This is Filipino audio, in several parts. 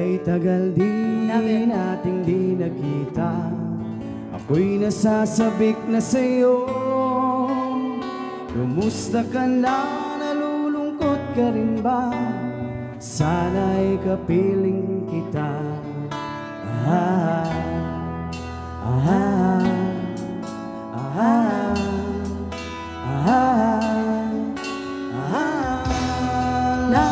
May tagal din nating di nakita. Ako'y nasasabik na sa'yo. Kumusta ka na? Nalulungkot ka rin ba? Sana'y kapiling kita. Ah, ah, ah, ah, ah, la, la.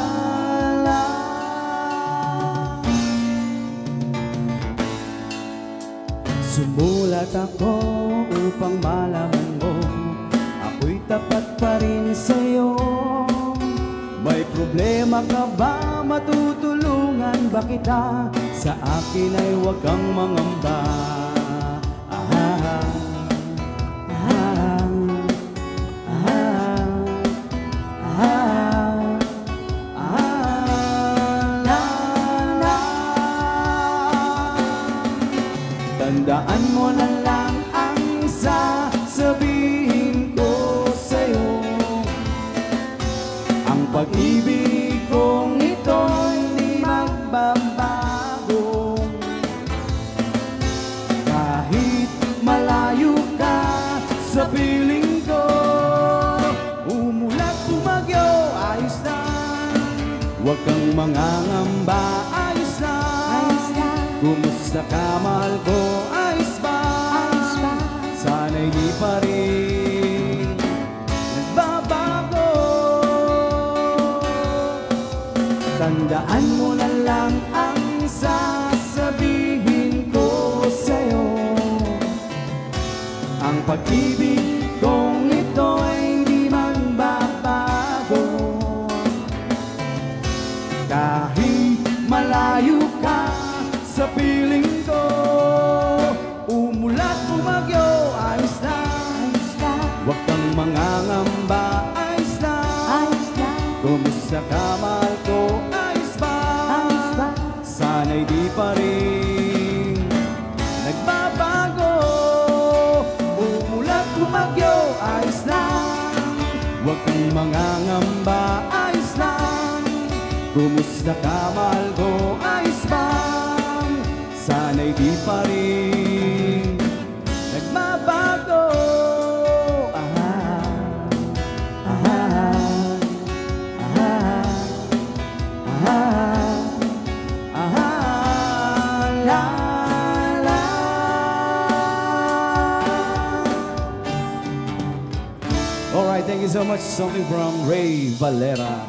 Sumulat ako upang malaman mo ako'y tapat pa rin sa'yo. May problema ka ba? Matutulungan ba kita? Sa akin ay huwag kang mangamba. Ah, ah, ah, ah, la, la. Tandaan mo na lang ang sasabihin ko sa'yo. Ang pag-ibig kong ito'y di magbabago. Kahit malayo ka sa piling ko, umulat bumagyo, ayos lang. Huwag kang mangangamba, ayos lang. Kumusta ka, mahal ko, ayos ba? Sana'y di pa rin nagbabago. Tandaan mo na lang ang sasabihin ko sa'yo. Ang pag-ibig kong ito'y di magbabago. Kahit malayo ka sa piling ko, umulat bumagyo, ayos lang. Huwag kang mangangamba, ayos lang. Kumusta ka, mahal ko, ayos ba? Sana'y di pa rin nagbabago. Umulat bumagyo, ayos lang. Huwag kang mangangamba, ayos lang. Kumusta ka, mahal ko, ayos ba? Sana'y di pa rin nagbabago. La, la. Alright, thank you so much. Something from Ray Valera.